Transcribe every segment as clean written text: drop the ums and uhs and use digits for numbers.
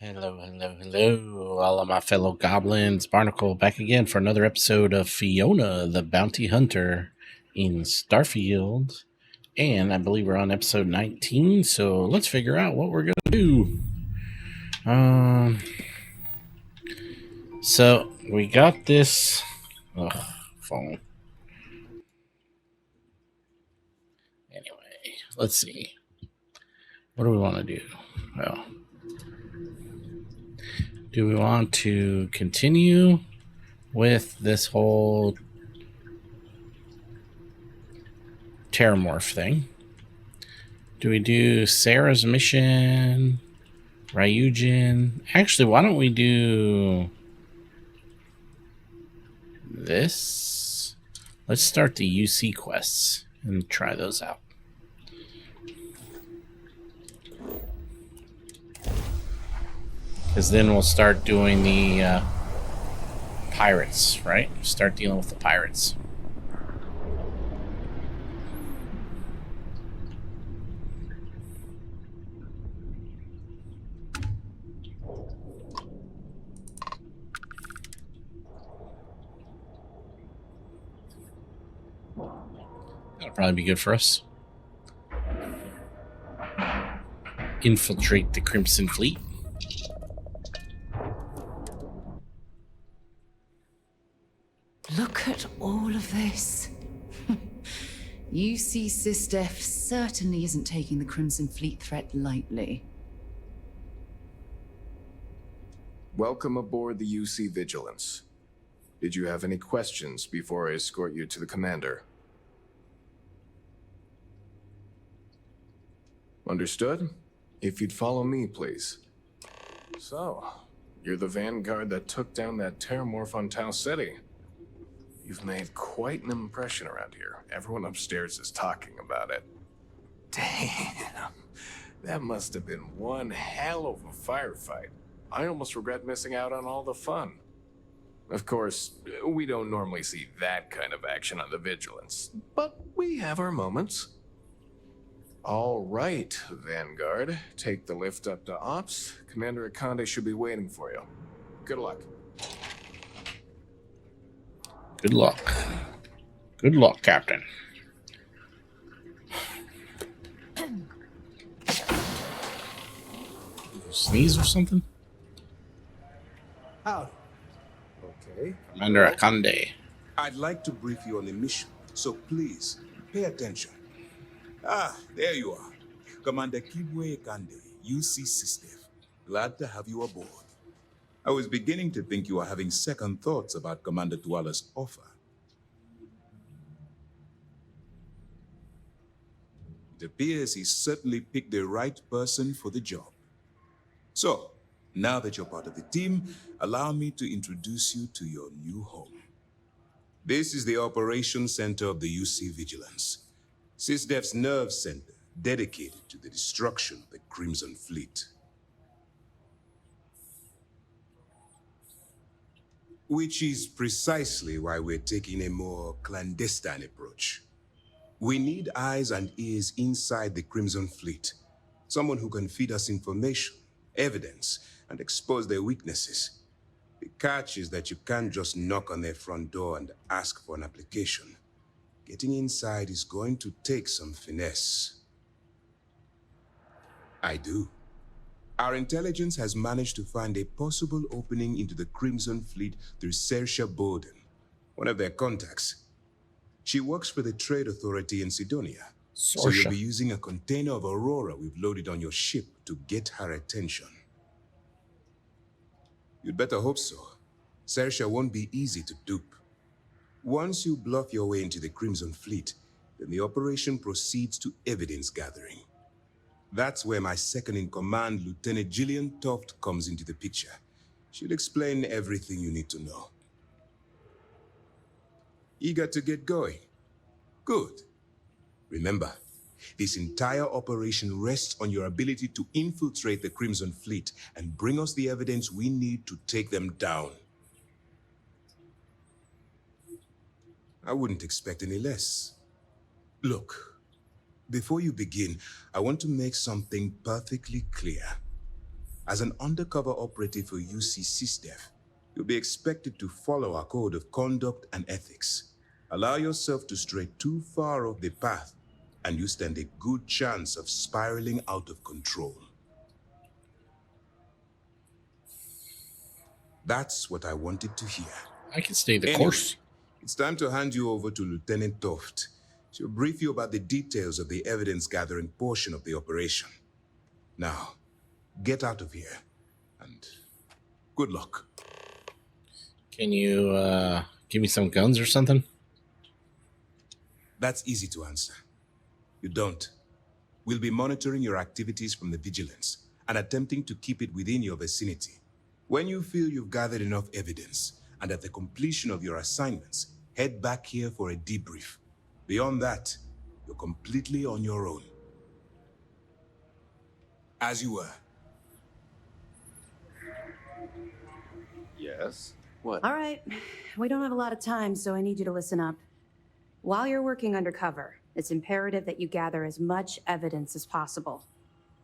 Hello, hello, hello, all of my fellow goblins. Barnacle back again for another episode of Fiona, the Bounty Hunter in Starfield. And I believe we're on episode 19, so let's figure out what we're going to do. So we got this phone. Anyway, let's see. What do we want to do? Well, do we want to continue with this whole Terramorph thing? Do we do Sarah's mission? Ryujin? Actually, why don't we do this? Let's start the UC quests and try those out. Because then we'll start doing the pirates, right? Start dealing with the pirates. That'll probably be good for us. Infiltrate the Crimson Fleet. Look at all of this. UC SysDef certainly isn't taking the Crimson Fleet threat lightly. Welcome aboard the UC Vigilance. Did you have any questions before I escort you to the commander? Understood? If you'd follow me, please. So, you're the Vanguard that took down that Terramorph on Tau City. You've made quite an impression around here. Everyone upstairs is talking about it. Damn. That must have been one hell of a firefight. I almost regret missing out on all the fun. Of course, we don't normally see that kind of action on the Vigilance, but we have our moments. All right, Vanguard. Take the lift up to Ops. Commander Akande should be waiting for you. Good luck. Good luck. Good luck, Captain. Sneeze or something? Howdy. Okay. Commander Akande. I'd like to brief you on the mission, so please, pay attention. There you are. Commander Kibwe Akande, UC SysDef. Glad to have you aboard. I was beginning to think you were having second thoughts about Commander Tuala's offer. It appears he certainly picked the right person for the job. So, now that you're part of the team, allow me to introduce you to your new home. This is the Operations Center of the UC Vigilance, SysDef's nerve center dedicated to the destruction of the Crimson Fleet. Which is precisely why we're taking a more clandestine approach. We need eyes and ears inside the Crimson Fleet. Someone who can feed us information, evidence, and expose their weaknesses. The catch is that you can't just knock on their front door and ask for an application. Getting inside is going to take some finesse. I do. Our intelligence has managed to find a possible opening into the Crimson Fleet through Saoirse Bowden, one of their contacts. She works for the Trade Authority in Sidonia, so you'll be using a container of Aurora we've loaded on your ship to get her attention. You'd better hope so. Saoirse won't be easy to dupe. Once you bluff your way into the Crimson Fleet, then the operation proceeds to evidence gathering. That's where my second-in-command, Lieutenant Gillian Toft, comes into the picture. She'll explain everything you need to know. Eager to get going? Good. Remember, this entire operation rests on your ability to infiltrate the Crimson Fleet and bring us the evidence we need to take them down. I wouldn't expect any less. Look, before you begin, I want to make something perfectly clear. As an undercover operative for UC SysDev, you'll be expected to follow our code of conduct and ethics. Allow yourself to stray too far off the path, and you stand a good chance of spiraling out of control. That's what I wanted to hear. I can stay the Anyway, course. it's time to hand you over to Lieutenant Toft. She'll brief you about the details of the evidence-gathering portion of the operation. Now, get out of here, and good luck. Can you give me some guns or something? That's easy to answer. You don't. We'll be monitoring your activities from the vigilance and attempting to keep it within your vicinity. When you feel you've gathered enough evidence, and at the completion of your assignments, head back here for a debrief. Beyond that, you're completely on your own. As you were. Yes? What? All right, we don't have a lot of time, so I need you to listen up. While you're working undercover, it's imperative that you gather as much evidence as possible.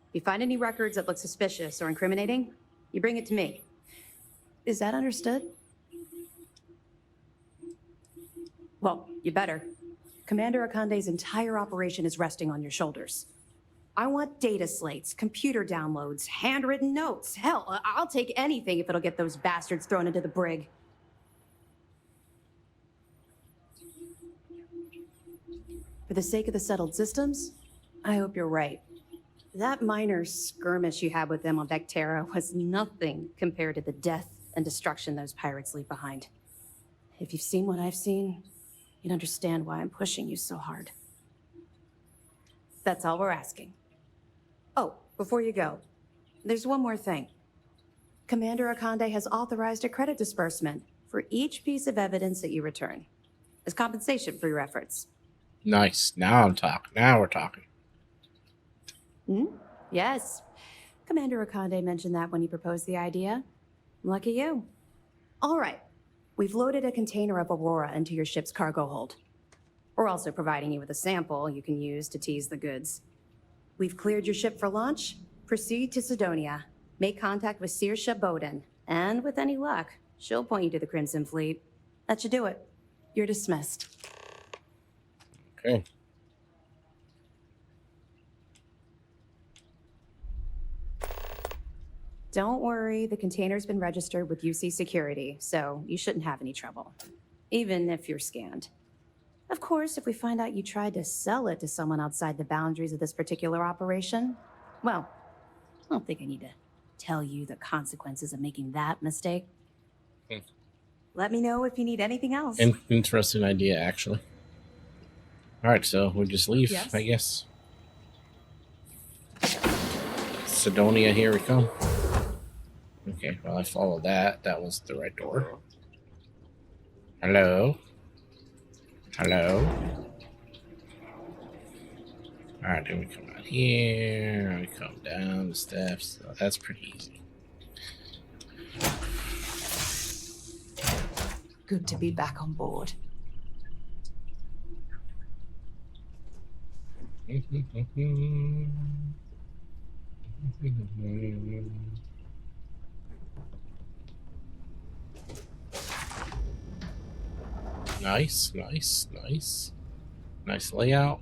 If you find any records that look suspicious or incriminating, you bring it to me. Is that understood? Well, you better. Commander Akande's entire operation is resting on your shoulders. I want data slates, computer downloads, handwritten notes. Hell, I'll take anything if it'll get those bastards thrown into the brig. For the sake of the settled systems, I hope you're right. That minor skirmish you had with them on Vectera was nothing compared to the death and destruction those pirates leave behind. If you've seen what I've seen, you'd understand why I'm pushing you so hard. That's all we're asking. Oh, before you go, there's one more thing. Commander Akande has authorized a credit disbursement for each piece of evidence that you return, as compensation for your efforts. Nice. Now I'm talking. Now we're talking. Yes. Commander Akande mentioned that when he proposed the idea. Lucky you. All right. We've loaded a container of Aurora into your ship's cargo hold. We're also providing you with a sample you can use to tease the goods. We've cleared your ship for launch. Proceed to Sidonia. Make contact with Saoirse Bowden. And with any luck, she'll point you to the Crimson Fleet. That should do it. You're dismissed. Okay. Don't worry, the container's been registered with UC Security, so you shouldn't have any trouble. Even if you're scanned. Of course, if we find out you tried to sell it to someone outside the boundaries of this particular operation, well, I don't think I need to tell you the consequences of making that mistake. Let me know if you need anything else. Interesting idea, actually. All right, so we just leave, Yes? I guess. Sidonia, here we come. Okay, well, I followed that. That was the right door. Hello? Hello? All right, then we come out here. We come down the steps. Oh, that's pretty easy. Good to be back on board. Nice, nice, nice. Nice layout.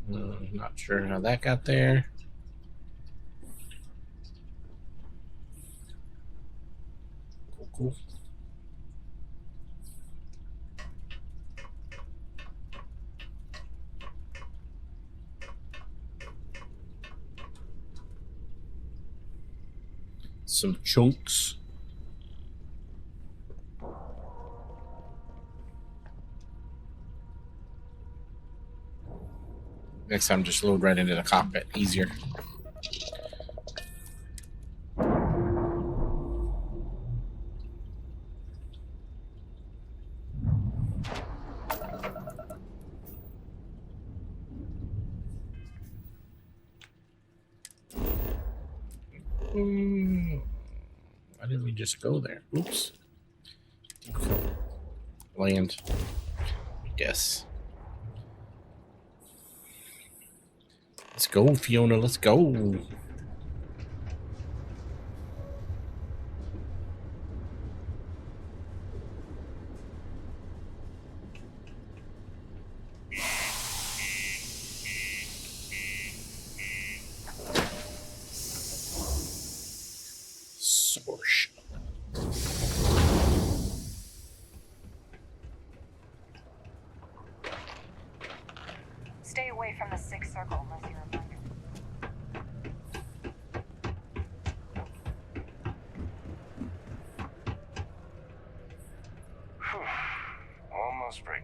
Not sure how that got there. Cool, cool. Some chunks. Next time, just load right into the cockpit. Easier. Why didn't we just go there? Oops. Land. I guess. Let's go, Fiona. Let's go.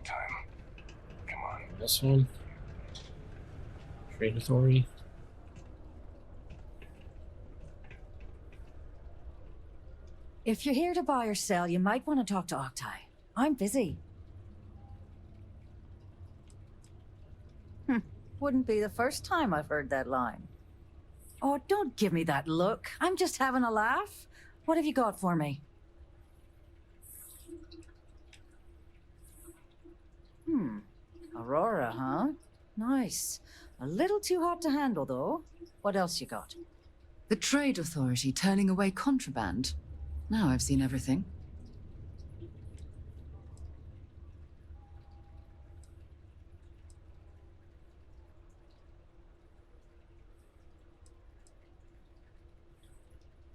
time. Come on. This one. Trade authority. If you're here to buy or sell, you might want to talk to Octai. I'm busy. Wouldn't be the first time I've heard that line. Oh, don't give me that look. I'm just having a laugh. What have you got for me? Aurora, huh? Nice. A little too hot to handle, though. What else you got? The Trade Authority turning away contraband. Now I've seen everything.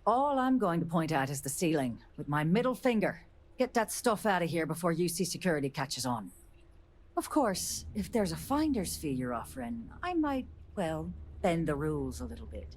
All I'm going to point at is the ceiling, with my middle finger. Get that stuff out of here before UC security catches on. Of course, if there's a finder's fee you're offering, I might, well, bend the rules a little bit.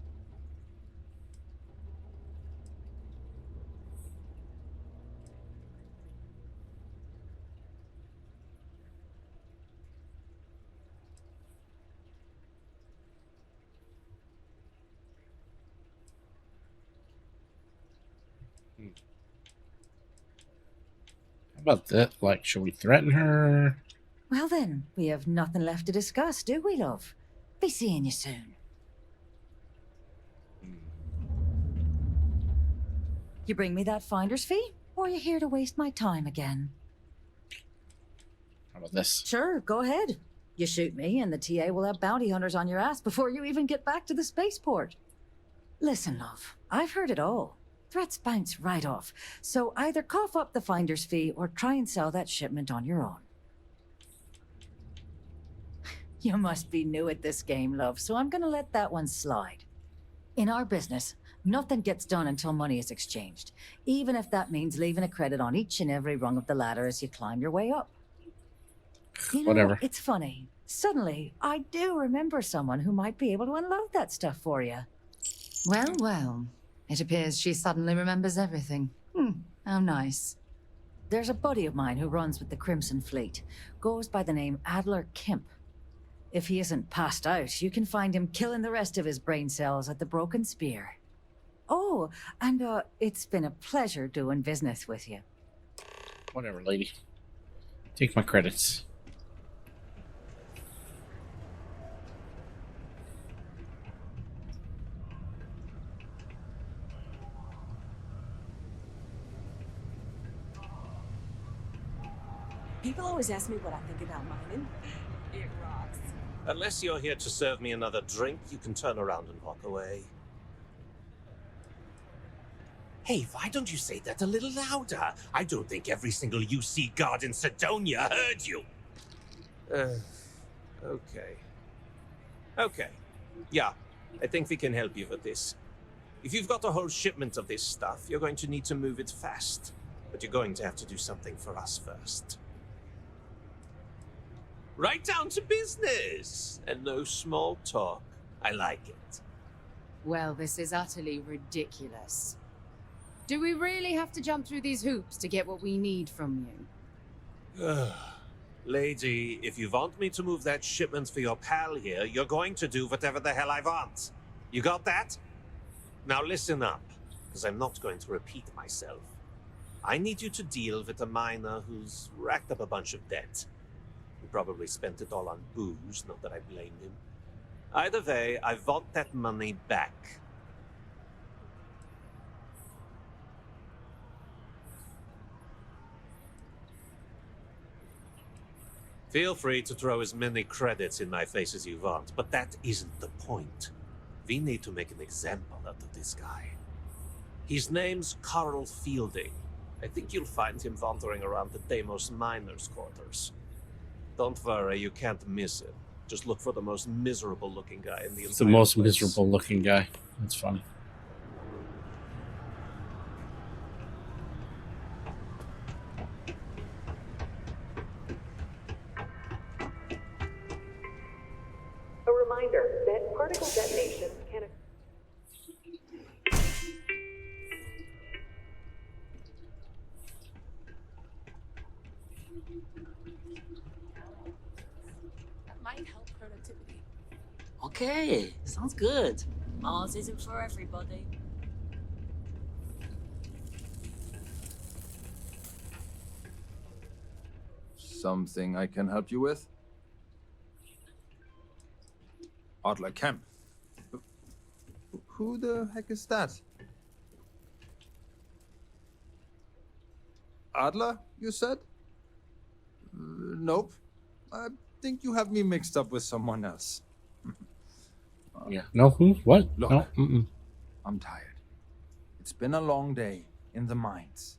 How about that? Like, should we threaten her? Well then, we have nothing left to discuss, do we, love? Be seeing you soon. You bring me that finder's fee, or are you here to waste my time again? How about this? Sure, go ahead. You shoot me, and the TA will have bounty hunters on your ass before you even get back to the spaceport. Listen, love, I've heard it all. Threats bounce right off, so either cough up the finder's fee or try and sell that shipment on your own. You must be new at this game, love, so I'm gonna let that one slide. In our business, nothing gets done until money is exchanged, even if that means leaving a credit on each and every rung of the ladder as you climb your way up. You know, Whatever. it's funny. Suddenly, I do remember someone who might be able to unload that stuff for you. Well, well. It appears she suddenly remembers everything. How nice. There's a buddy of mine who runs with the Crimson Fleet. Goes by the name Adler Kemp. If he isn't passed out, you can find him killing the rest of his brain cells at the Broken Spear. Oh, and it's been a pleasure doing business with you. Whatever, lady. Take my credits. People always ask me what I think about mining. It rocks. Unless you're here to serve me another drink, you can turn around and walk away. Hey, why don't you say that a little louder? I don't think every single UC guard in Sidonia heard you. Okay. Okay. Yeah, I think we can help you with this. If you've got a whole shipment of this stuff, you're going to need to move it fast. But you're going to have to do something for us first. Right down to business! And no small talk. I like it. Well, this is utterly ridiculous. Do we really have to jump through these hoops to get what we need from you? Lady, if you want me to move that shipment for your pal here, you're going to do whatever the hell I want. You got that? Now listen up, because I'm not going to repeat myself. I need you to deal with a miner who's racked up a bunch of debt. He probably spent it all on booze, not that I blame him. Either way, I want that money back. Feel free to throw as many credits in my face as you want, but that isn't the point. We need to make an example out of this guy. His name's Carl Fielding. I think you'll find him wandering around the Deimos miners' quarters. Don't worry, you can't miss it. Just look for the most miserable-looking guy in the entire It's the most place. miserable-looking guy. That's funny. A reminder that particle detonations can Okay, sounds good. Mars isn't for everybody. Something I can help you with? Adler Kemp. Who the heck is that? Adler, you said? Nope. I think you have me mixed up with someone else. Yeah. No, who? What? Look. No. Mm-mm. I'm tired. It's been a long day in the mines.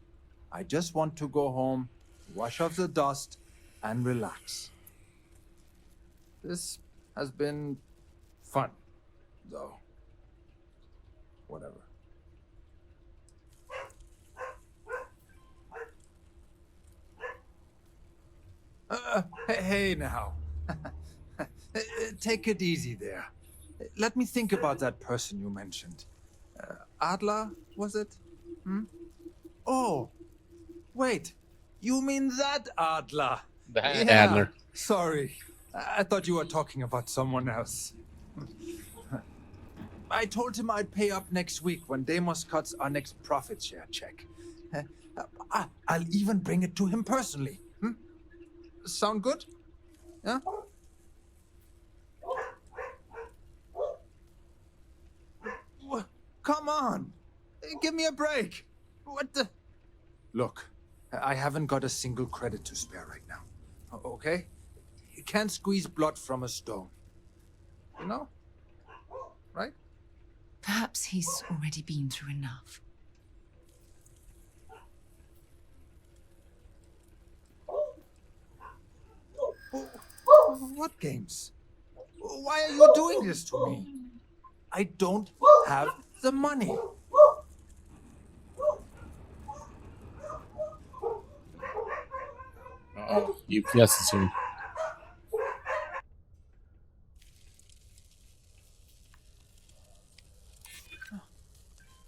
I just want to go home, wash off the dust, and relax. This has been fun, though. Whatever. Hey now. Take it easy there. Let me think about that person you mentioned. Adler, was it? Oh, wait. You mean that Adler? That Adler. Sorry. I thought you were talking about someone else. I told him I'd pay up next week when Deimos cuts our next profit share check. I'll even bring it to him personally. Sound good? Yeah? Come on! Give me a break! What the... Look, I haven't got a single credit to spare right now. Okay? You can't squeeze blood from a stone. You know? Right? Perhaps he's already been through enough. What games? Why are you doing this to me? I don't have the money. Uh-oh. UPS is here.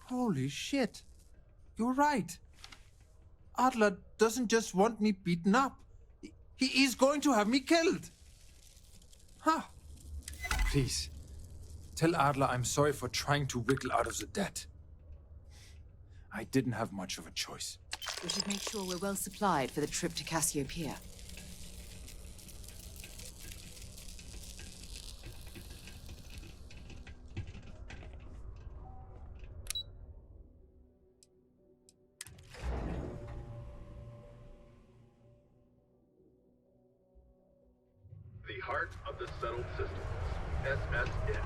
Holy shit. You're right. Adler doesn't just want me beaten up. He is going to have me killed. Huh. Please, tell Adler I'm sorry for trying to wiggle out of the debt. I didn't have much of a choice. We should make sure we're well supplied for the trip to Cassiopeia. The heart of the settled systems, SSNN.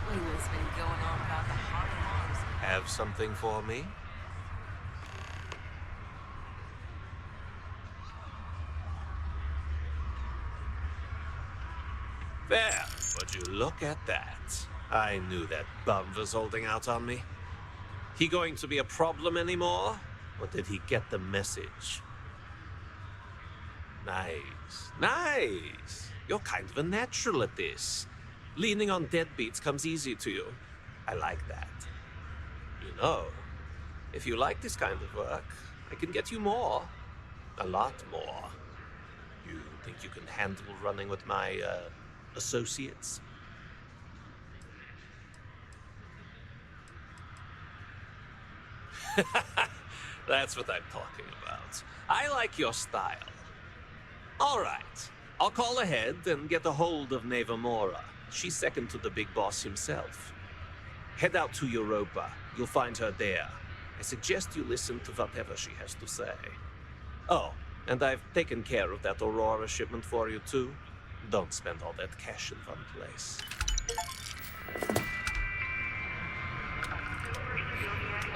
What's been going on about the heart of Mars? Have something for me? There, would you look at that? I knew that bum was holding out on me. He going to be a problem anymore? Or did he get the message? Nice, nice. You're kind of a natural at this. Leaning on deadbeats comes easy to you. I like that. You know, if you like this kind of work, I can get you more. A lot more. You think you can handle running with my, associates? That's what I'm talking about. I like your style. All right. I'll call ahead and get a hold of Neva Mora. She's second to the big boss himself. Head out to Europa. You'll find her there. I suggest you listen to whatever she has to say. Oh, and I've taken care of that Aurora shipment for you too. Don't spend all that cash in one place.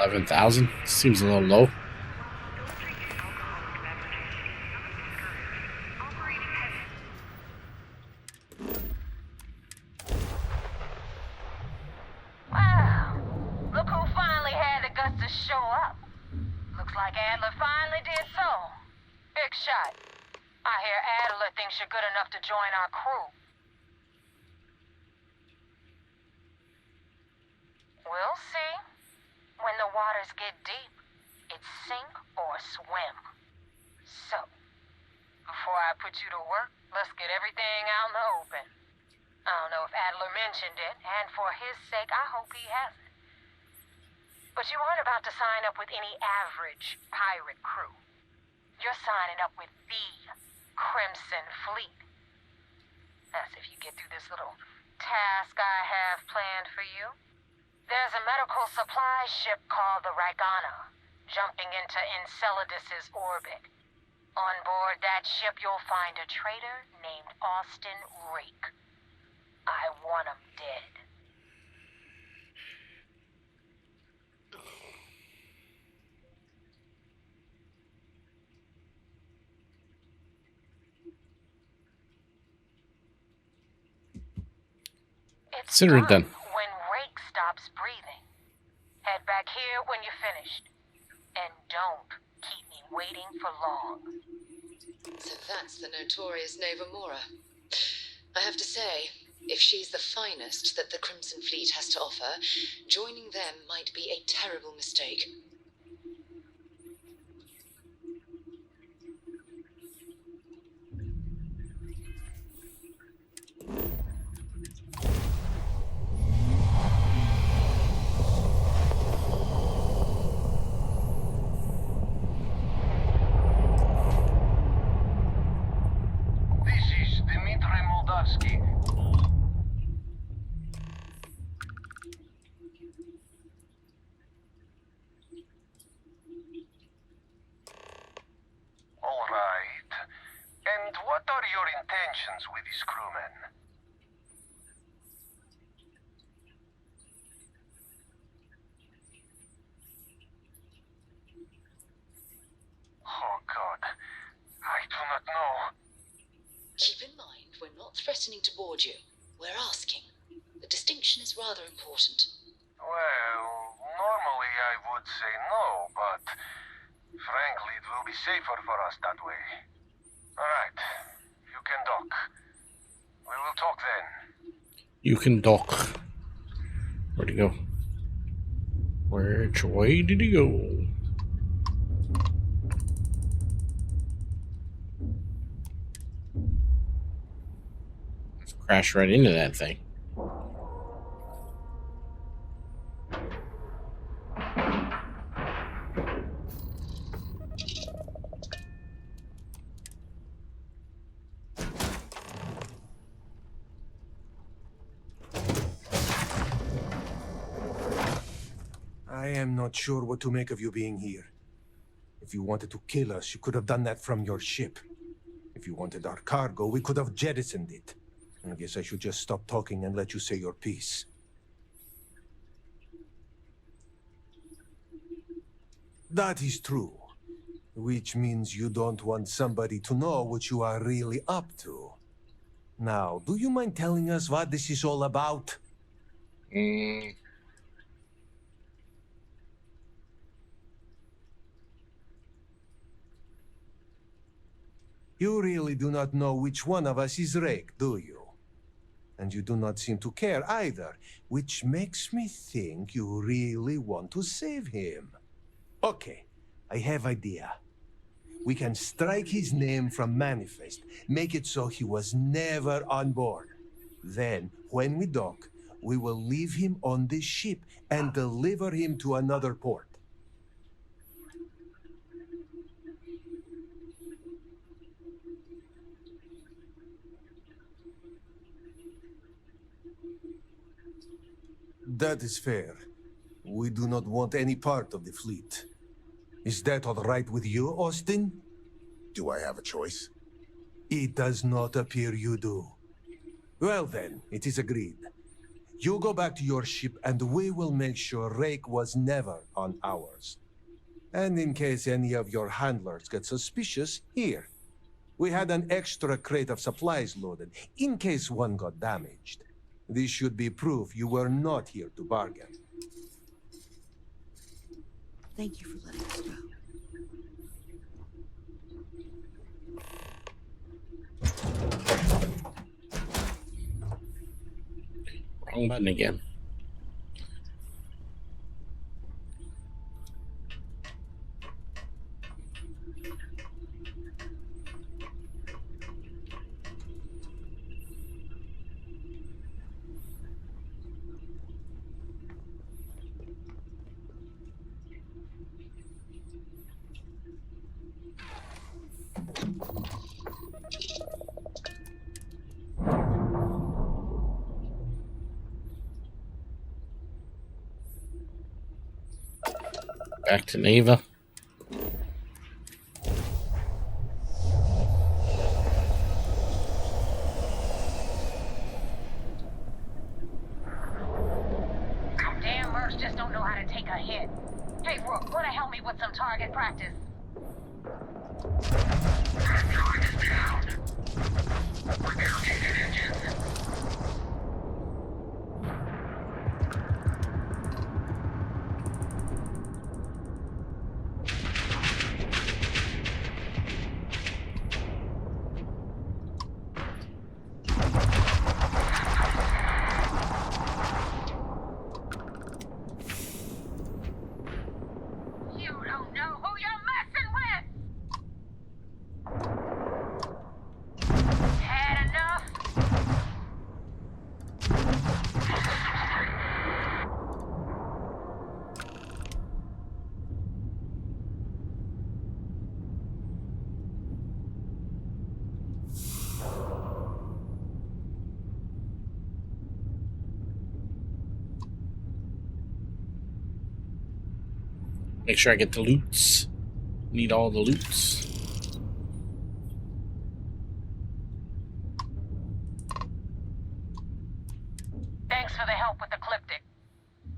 11,000? Seems a little low. Wow. Look who finally had the guts to show up. Looks like Adler finally did so. Big shot. I hear Adler thinks you're good enough to join our crew. We'll see. When the waters get deep, it's sink or swim. So, before I put you to work, let's get everything out in the open. I don't know if Adler mentioned it, and for his sake, I hope he hasn't. But you aren't about to sign up with any average pirate crew. You're signing up with the Crimson Fleet. That's if you get through this little task I have planned for you. There's a medical supply ship called the Ragana, jumping into Enceladus's orbit. On board that ship, you'll find a traitor named Austin Rake. I want him dead. Consider it done. When Rake stops breathing, head back here when you're finished. And don't keep me waiting for long. So that's the notorious Nova Mora. I have to say, if she's the finest that the Crimson Fleet has to offer, joining them might be a terrible mistake. All right. And what are your intentions with these crewmen? Oh, God. I do not know. Keep in mind, we're not threatening to board you. We're asking. The distinction is rather important. Well, normally I would say no, but frankly, it will be safer for us that way. All right. You can dock. We will talk then. You can dock. Where'd he go? Which way did he go? Crash right into that thing. I am not sure what to make of you being here. If you wanted to kill us, you could have done that from your ship. If you wanted our cargo, we could have jettisoned it. I guess I should just stop talking and let you say your piece. That is true. Which means you don't want somebody to know what you are really up to. Now, do you mind telling us what this is all about? You really do not know which one of us is Rake, do you? And you do not seem to care either, which makes me think you really want to save him. Okay, I have idea. We can strike his name from Manifest, make it so he was never on board. Then, when we dock, we will leave him on this ship and deliver him to another port. That is fair. We do not want any part of the fleet. Is that all right with you, Austin? Do I have a choice? It does not appear you do. Well then, it is agreed. You go back to your ship and we will make sure Rake was never on ours. And in case any of your handlers get suspicious, here. We had an extra crate of supplies loaded, in case one got damaged. This should be proof you were not here to bargain. Thank you for letting us go. Wrong button again. Back to Neva. Damn mercs just don't know how to take a hit. Hey, Rook, wanna help me with some target practice? Target down. We're counting an engine. You don't know who you're messing with! Had enough? Make sure I get the loots. Need all the loots. Thanks for the help with the Cliptic.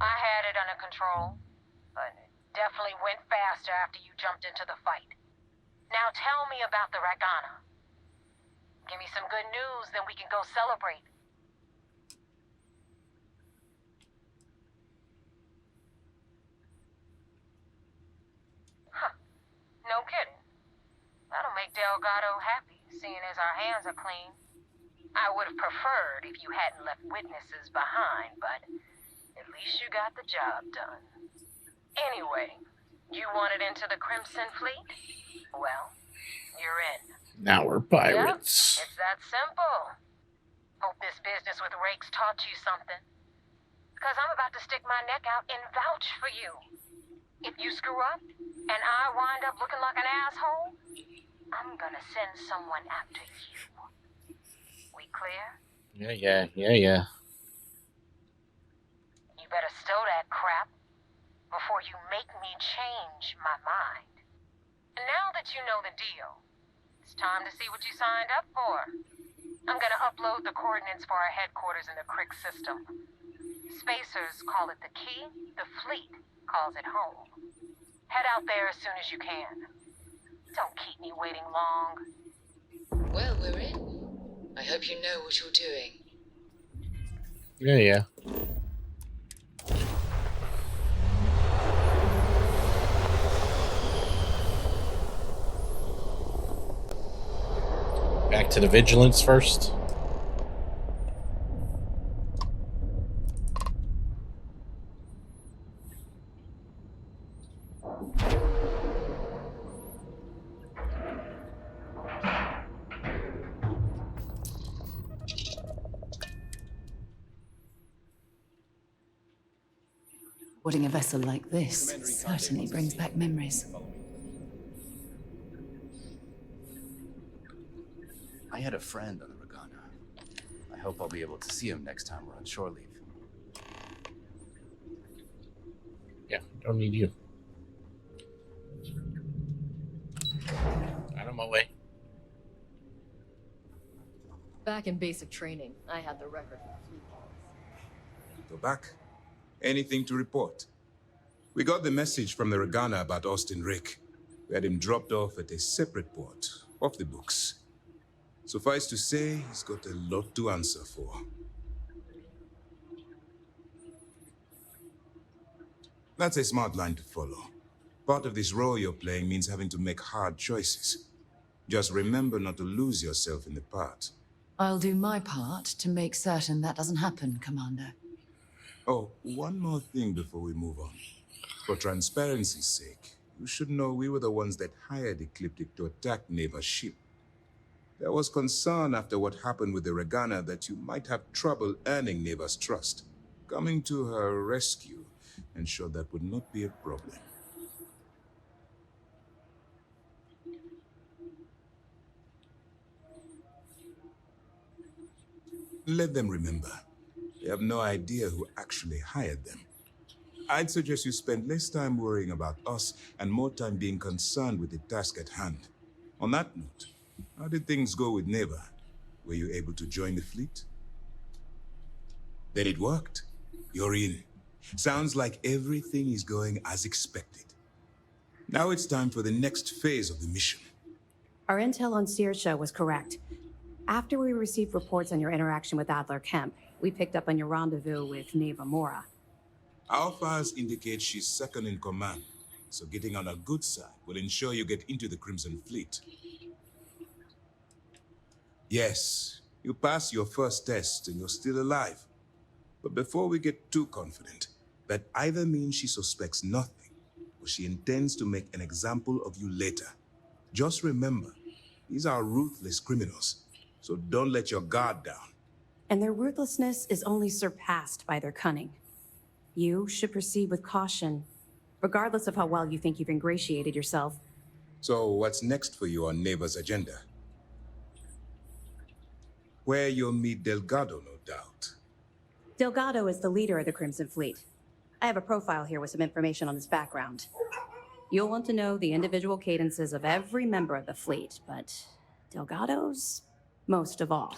I had it under control, but it definitely went faster after you jumped into the fight. Now tell me about the Ragana. Give me some good news, then we can go celebrate. Huh. No kidding. That'll make Delgado happy, seeing as our hands are clean. I would have preferred if you hadn't left witnesses behind, but at least you got the job done. Anyway, you wanted into the Crimson Fleet? Well, you're in. Now we're pirates. Yep, it's that simple. Hope this business with Rakes taught you something. Because I'm about to stick my neck out and vouch for you. If you screw up, and I wind up looking like an asshole, I'm gonna send someone after you. We clear? Yeah. You better stow that crap before you make me change my mind. And now that you know the deal, it's time to see what you signed up for. I'm gonna upload the coordinates for our headquarters in the Crick system. Spacers call it the key, the fleet calls it home. Head out there as soon as you can. Don't keep me waiting long. Well, we're in. I hope you know what you're doing. Yeah. Back to the vigilance first. Boarding a vessel like this certainly brings back memories. I had a friend on the Ragana. I hope I'll be able to see him next time we're on shore leave. Yeah, don't need you. Out of my way. Back in basic training, I had the record for fleet calls. Go back. Anything to report? We got the message from the Ragana about Austin Rick. We had him dropped off at a separate port, off the books. Suffice to say, he's got a lot to answer for. That's a smart line to follow. Part of this role you're playing means having to make hard choices. Just remember not to lose yourself in the part. I'll do my part to make certain that doesn't happen, Commander. Oh, one more thing before we move on. For transparency's sake, you should know we were the ones that hired Ecliptic to attack Neva's ship. There was concern after what happened with the Ragana that you might have trouble earning Neva's trust. Coming to her rescue ensured that would not be a problem. Let them remember. They have no idea who actually hired them. I'd suggest you spend less time worrying about us and more time being concerned with the task at hand. On that note, how did things go with Neva? Were you able to join the fleet? Then it worked. You're in. Sounds like everything is going as expected. Now it's time for the next phase of the mission. Our intel on Saoirse was correct. After we received reports on your interaction with Adler Kemp, we picked up on your rendezvous with Neva Mora. Our files indicate she's second in command, so getting on her good side will ensure you get into the Crimson Fleet. Yes, you passed your first test and you're still alive. But before we get too confident, that either means she suspects nothing, or she intends to make an example of you later. Just remember, these are ruthless criminals, so don't let your guard down. And their ruthlessness is only surpassed by their cunning. You should proceed with caution, regardless of how well you think you've ingratiated yourself. So what's next for you on Neva's agenda? Where you'll meet Delgado, no doubt. Delgado is the leader of the Crimson Fleet. I have a profile here with some information on his background. You'll want to know the individual cadences of every member of the fleet, but Delgado's most of all.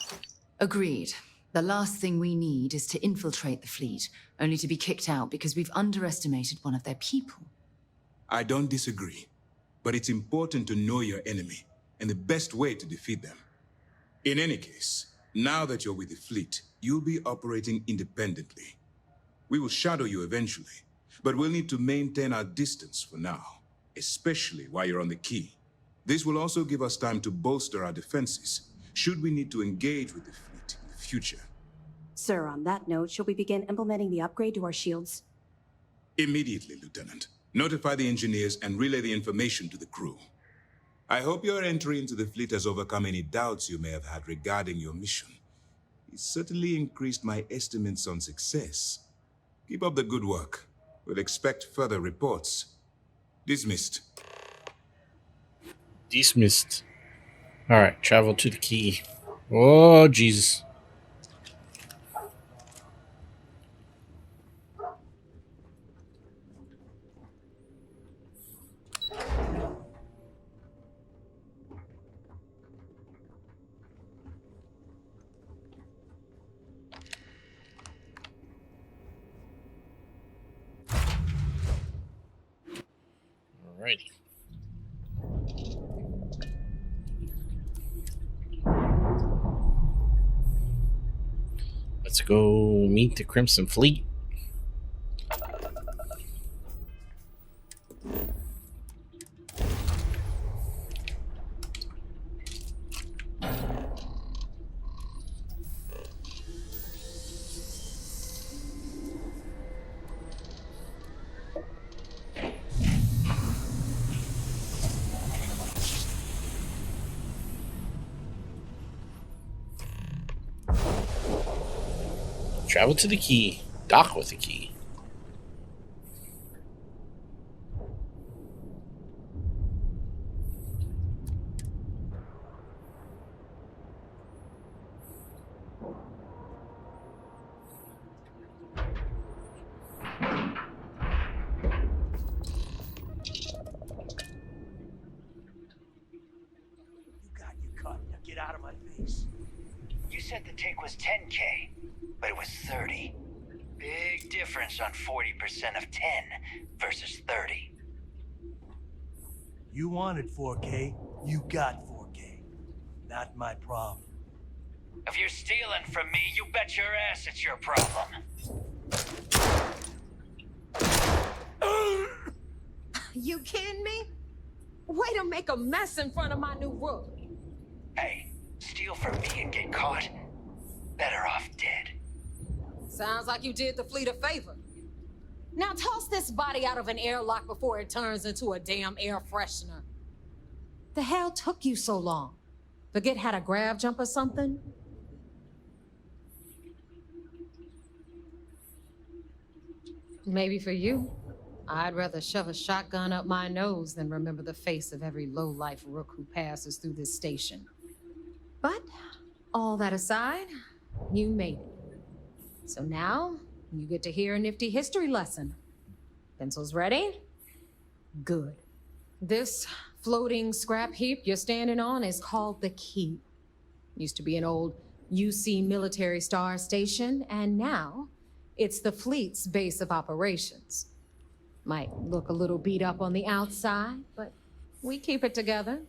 Agreed. The last thing we need is to infiltrate the fleet, only to be kicked out because we've underestimated one of their people. I don't disagree, but it's important to know your enemy and the best way to defeat them. In any case, now that you're with the fleet, you'll be operating independently. We will shadow you eventually, but we'll need to maintain our distance for now, especially while you're on the key. This will also give us time to bolster our defenses, should we need to engage with the fleet in the future. Sir, on that note, shall we begin implementing the upgrade to our shields? Immediately, Lieutenant. Notify the engineers and relay the information to the crew. I hope your entry into the fleet has overcome any doubts you may have had regarding your mission. It certainly increased my estimates on success. Keep up the good work. We'll expect further reports. Dismissed. Dismissed. Alright, travel to the key. Oh, Jesus. Alrighty. Let's go meet the Crimson Fleet. Travel to the key. Dock with the key. Get out of my face. You said the take was 10K, but it was 30. Big difference on 40% of 10 versus 30. You wanted 4K, you got 4K. Not my problem. If you're stealing from me, you bet your ass it's your problem. You kidding me? Way to make a mess in front of my new roof. Hey, steal from me and get caught. Better off dead. Sounds like you did the fleet a favor. Now toss this body out of an airlock before it turns into a damn air freshener. The hell took you so long? Forget how to grab jump or something? Maybe for you. I'd rather shove a shotgun up my nose than remember the face of every low-life rook who passes through this station. But, all that aside, you made it. So now, you get to hear a nifty history lesson. Pencils ready? Good. This floating scrap heap you're standing on is called the Key. Used to be an old UC military star station, and now it's the fleet's base of operations. Might look a little beat up on the outside, but we keep it together.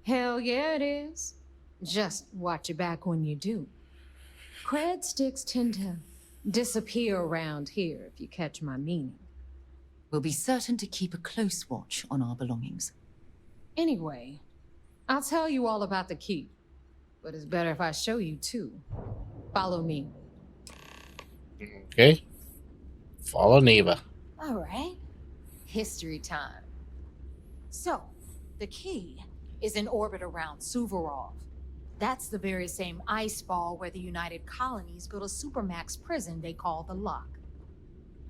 Hell yeah, it is. Just watch your back when you do. Cred sticks tend to disappear around here, if you catch my meaning. We'll be certain to keep a close watch on our belongings. Anyway, I'll tell you all about the Key, but it's better if I show you too. Follow me. Okay. Follow Neva. All right. History time. So, the Key is in orbit around Suvorov. That's the very same ice ball where the United Colonies built a supermax prison they call the Lock.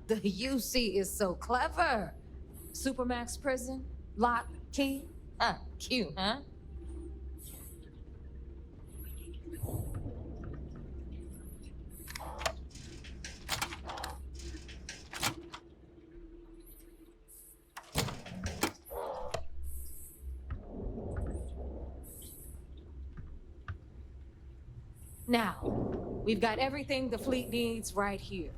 The UC is so clever. Supermax prison, Lock, Key. Cute, huh? Now, we've got everything the fleet needs right here.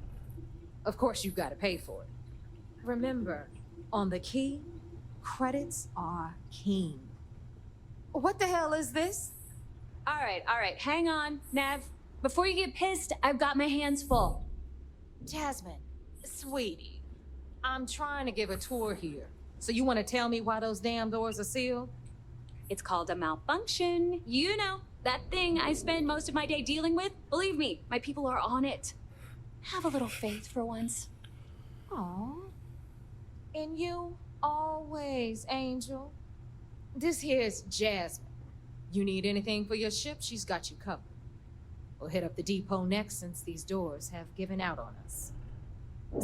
Of course, you've got to pay for it. Remember, on the Key, credits are king. What the hell is this? All right, hang on, Nev. Before you get pissed, I've got my hands full. Jasmine, sweetie, I'm trying to give a tour here. So you want to tell me why those damn doors are sealed? It's called a malfunction. You know, that thing I spend most of my day dealing with. Believe me, my people are on it. Have a little faith for once. Aw. In you, always, Angel. This here's Jasmine. You need anything for your ship, she's got you covered. We'll hit up the depot next since these doors have given out on us.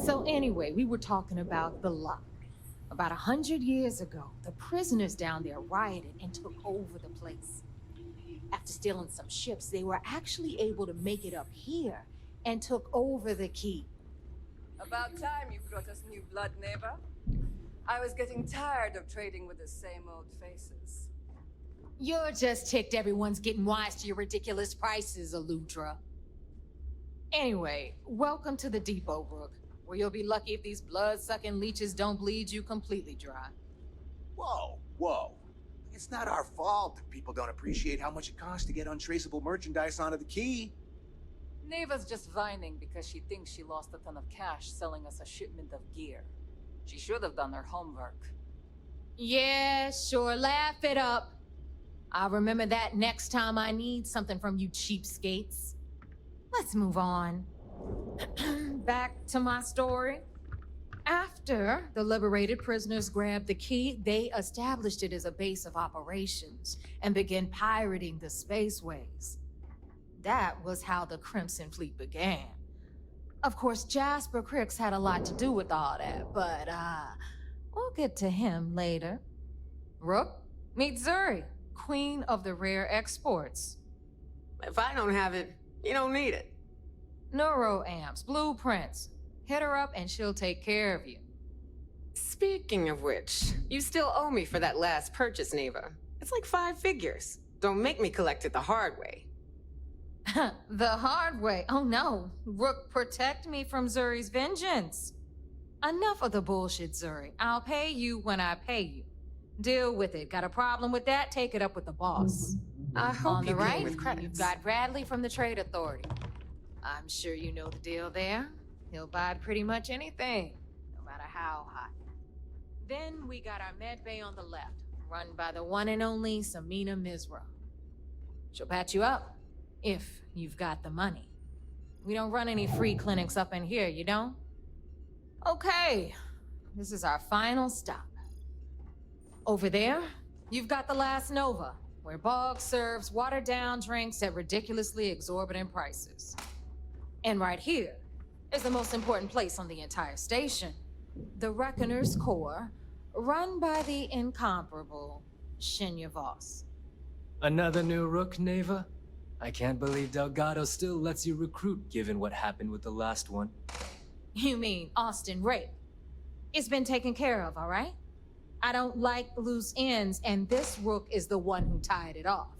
So anyway, we were talking about the Lock. About 100 years ago, the prisoners down there rioted and took over the place. After stealing some ships, they were actually able to make it up here and took over the Key. About time you brought us new blood, neighbor. I was getting tired of trading with the same old faces. You're just ticked everyone's getting wise to your ridiculous prices, Aludra. Anyway, welcome to the depot, Rook, where you'll be lucky if these blood-sucking leeches don't bleed you completely dry. Whoa. It's not our fault that people don't appreciate how much it costs to get untraceable merchandise onto the Key. Neva's just whining because she thinks she lost a ton of cash selling us a shipment of gear. She should have done her homework. Yeah, sure, laugh it up. I'll remember that next time I need something from you cheapskates. Let's move on. Back to my story. After the liberated prisoners grabbed the Key, they established it as a base of operations and began pirating the spaceways. That was how the Crimson Fleet began. Of course, Jasper Cricks had a lot to do with all that, but we'll get to him later. Rook, meet Zuri, Queen of the Rare Exports. If I don't have it, you don't need it. Neuroamps, blueprints. Hit her up and she'll take care of you. Speaking of which, you still owe me for that last purchase, Neva. It's like 5 figures. Don't make me collect it the hard way. The hard way? Oh no. Rook, protect me from Zuri's vengeance. Enough of the bullshit, Zuri. I'll pay you when I pay you. Deal with it. Got a problem with that? Take it up with the boss. I hope On the you pay right, with credits. you've got Bradley from the Trade Authority. I'm sure you know the deal there. He'll buy pretty much anything, no matter how hot. Then we got our med bay on the left, run by the one and only Samina Mizra. She'll patch you up, if you've got the money. We don't run any free clinics up in here, you don't? Okay, this is our final stop. Over there, you've got the Last Nova, where Bog serves watered-down drinks at ridiculously exorbitant prices. And right here is the most important place on the entire station, the Reckoner's Core, run by the incomparable Shinya Voss. Another new Rook, Neva? I can't believe Delgado still lets you recruit given what happened with the last one. You mean Austin Rape? It's been taken care of, all right? I don't like loose ends, and this rook is the one who tied it off.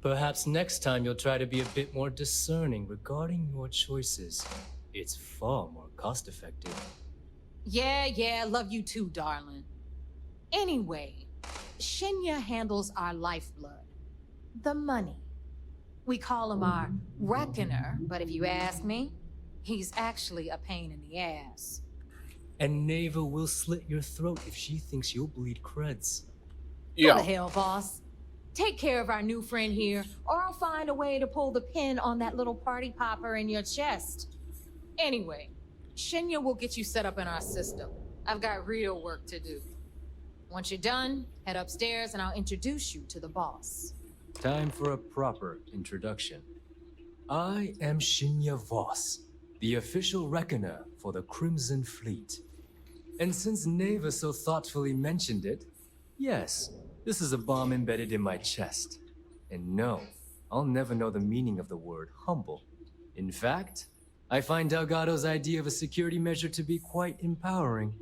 Perhaps next time you'll try to be a bit more discerning regarding your choices. It's far more cost-effective. Yeah, love you too, darling. Anyway, Shinya handles our lifeblood. The money. We call him our reckoner, but if you ask me, he's actually a pain in the ass. And Neva will slit your throat if she thinks you'll bleed creds. What the hell, boss? Take care of our new friend here, or I'll find a way to pull the pin on that little party popper in your chest. Anyway, Shinya will get you set up in our system. I've got real work to do. Once you're done, head upstairs and I'll introduce you to the boss. Time for a proper introduction. I am Shinya Voss, the official reckoner for the Crimson Fleet. And since Neva so thoughtfully mentioned it, yes, this is a bomb embedded in my chest. And no, I'll never know the meaning of the word humble. In fact, I find Delgado's idea of a security measure to be quite empowering.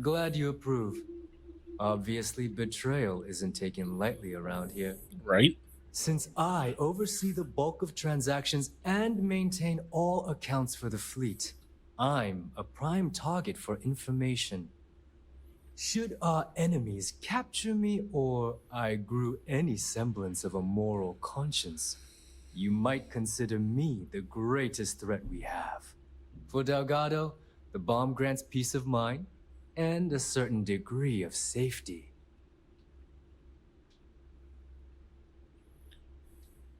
Glad you approve. Obviously, betrayal isn't taken lightly around here. Right? Since I oversee the bulk of transactions and maintain all accounts for the fleet, I'm a prime target for information. Should our enemies capture me or I grew any semblance of a moral conscience, you might consider me the greatest threat we have. For Delgado, the bomb grants peace of mind and a certain degree of safety.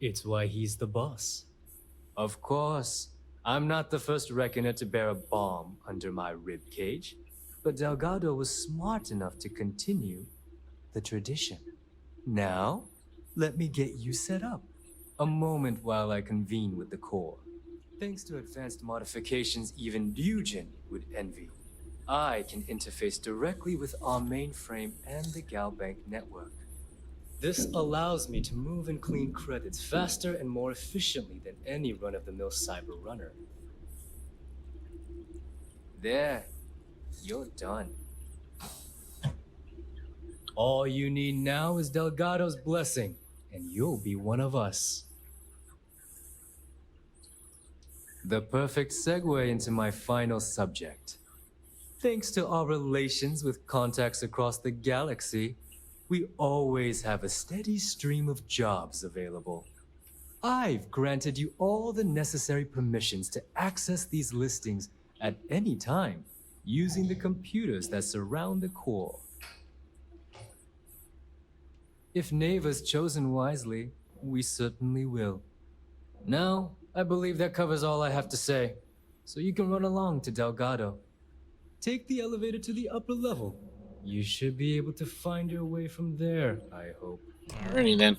It's why he's the boss. Of course, I'm not the first reckoner to bear a bomb under my ribcage, but Delgado was smart enough to continue the tradition. Now, let me get you set up. A moment while I convene with the core. Thanks to advanced modifications even Ryujin would envy, I can interface directly with our mainframe and the Galbank network. This allows me to move and clean credits faster and more efficiently than any run-of-the-mill cyber runner. There, you're done. All you need now is Delgado's blessing, and you'll be one of us. The perfect segue into my final subject. Thanks to our relations with contacts across the galaxy, we always have a steady stream of jobs available. I've granted you all the necessary permissions to access these listings at any time, using the computers that surround the core. If Neva's chosen wisely, we certainly will. Now, I believe that covers all I have to say, so you can run along to Delgado. Take the elevator to the upper level. You should be able to find your way from there, I hope. Alrighty then.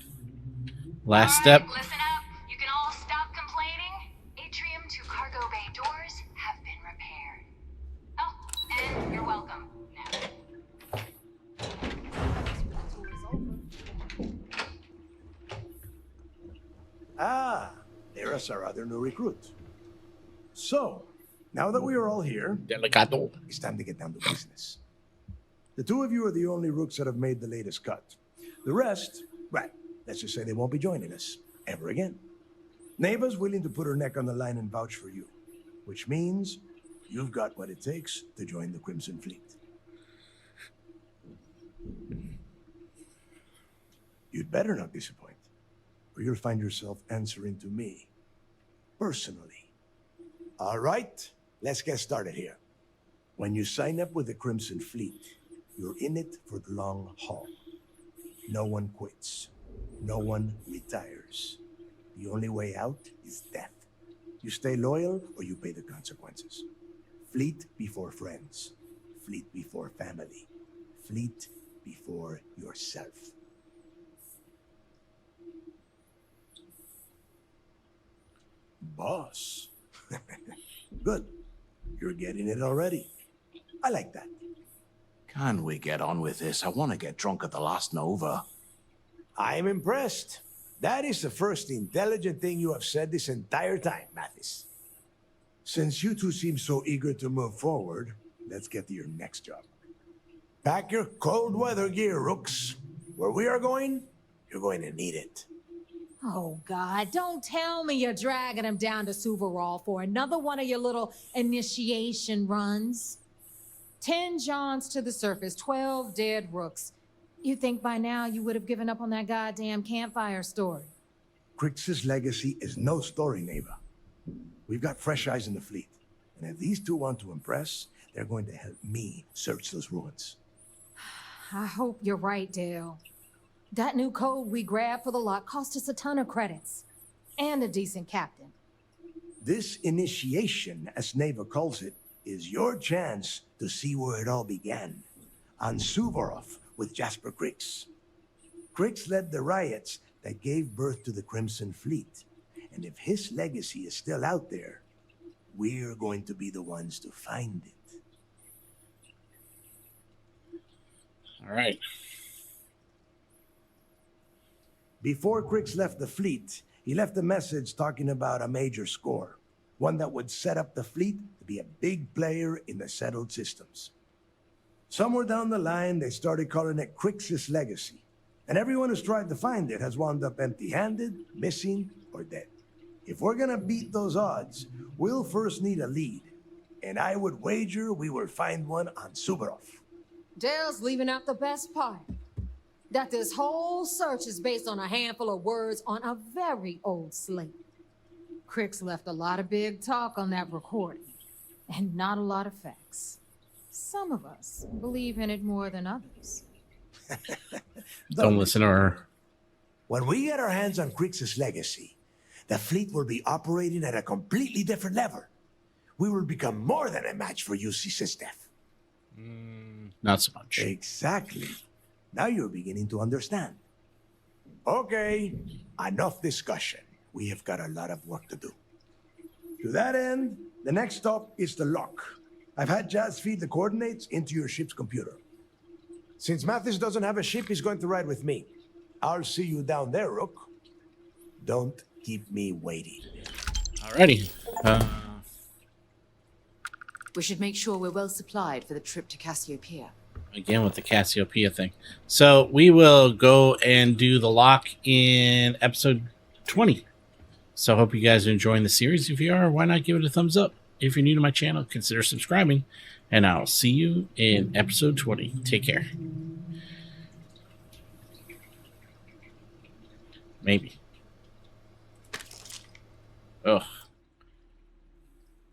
Last step. Listen up. You can all stop complaining. Atrium to cargo bay doors have been repaired. Oh, and you're welcome. Ah, there's our other new recruit. So, now that we are all here, Delicado. It's time to get down to business. The two of you are the only rooks that have made the latest cut. The rest, right, let's just say they won't be joining us ever again. Neva's willing to put her neck on the line and vouch for you, which means you've got what it takes to join the Crimson Fleet. You'd better not disappoint, or you'll find yourself answering to me, personally. All right, let's get started here. When you sign up with the Crimson Fleet, you're in it for the long haul. No one quits. No one retires. The only way out is death. You stay loyal or you pay the consequences. Fleet before friends. Fleet before family. Fleet before yourself. Boss. Good. You're getting it already. I like that. Can we get on with this? I want to get drunk at the last Nova. I'm impressed. That is the first intelligent thing you have said this entire time, Mathis. Since you two seem so eager to move forward, let's get to your next job. Pack your cold weather gear, Rooks. Where we are going, you're going to need it. Oh, God, don't tell me you're dragging him down to Suvarol for another one of your little initiation runs. 10 Johns to the surface, 12 dead Rooks. You think by now you would have given up on that goddamn campfire story? Crix's legacy is no story, Neva. We've got fresh eyes in the fleet. And if these two want to impress, they're going to help me search those ruins. I hope you're right, Dale. That new code we grabbed for the lock cost us a ton of credits. And a decent captain. This initiation, as Neva calls it, is your chance to see where it all began. On Suvorov with Jasper Crix. Crix led the riots that gave birth to the Crimson Fleet. And if his legacy is still out there, we're going to be the ones to find it. All right. Before Crix left the fleet, he left a message talking about a major score. One that would set up the fleet to be a big player in the settled systems. Somewhere down the line, they started calling it Crix's legacy. And everyone who's tried to find it has wound up empty-handed, missing, or dead. If we're gonna beat those odds, we'll first need a lead. And I would wager we will find one on Suvorov. Dale's leaving out the best part. That this whole search is based on a handful of words on a very old slate. Crix left a lot of big talk on that recording, and not a lot of facts. Some of us believe in it more than others. Don't listen to her. When we get our hands on Crix's legacy, the fleet will be operating at a completely different level. We will become more than a match for UC Systef. Not so much. Exactly. Now you're beginning to understand. Okay, enough discussion. We have got a lot of work to do. To that end, the next stop is the lock. I've had Jazz feed the coordinates into your ship's computer. Since Mathis doesn't have a ship, he's going to ride with me. I'll see you down there, Rook. Don't keep me waiting. Alrighty. We should make sure we're well supplied for the trip to Cassiopeia. Again with the Cassiopeia thing. So we will go and do the lock in episode 20. So I hope you guys are enjoying the series. If you are, why not give it a thumbs up? If you're new to my channel, consider subscribing. And I'll see you in episode 20. Take care. Maybe. Ugh.